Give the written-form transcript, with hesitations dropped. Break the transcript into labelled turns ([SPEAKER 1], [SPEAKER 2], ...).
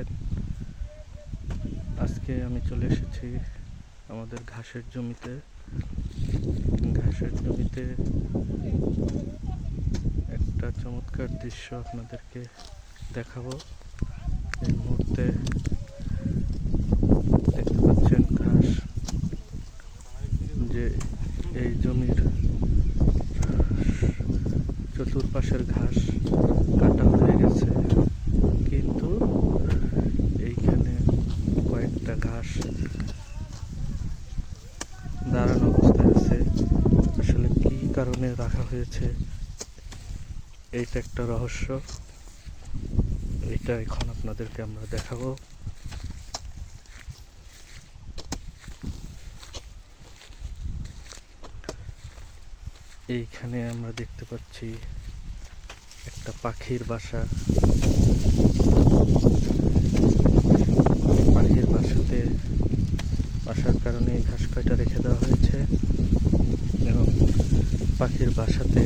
[SPEAKER 1] পাচ্ছেন, আজকে আমি চলে এসেছি আমাদের ঘাসের জমিতে। একটা চমৎকার দৃশ্য আপনাদেরকে দেখাবো। এই মুহূর্তে দেখতে পাচ্ছেন ঘাস, যে এই জমির চতুর্পাশের ঘাস কাটা হয়ে গেছে, কিন্তু এইখানে কয়েকটা ঘাস দাঁড়ানো অবস্থায় আছে। আসলে কি কারণে রাখা হয়েছে এইটা একটা রহস্য, এটা এখন আপনাদেরকে আমরা দেখাবো। এইখানে আমরা দেখতে পাচ্ছি একটা পাখির বাসা। পাখির বাসার কারণে এই ঘাস কয়টা রেখে দেওয়া হয়েছে, এবং পাখির বাসাতে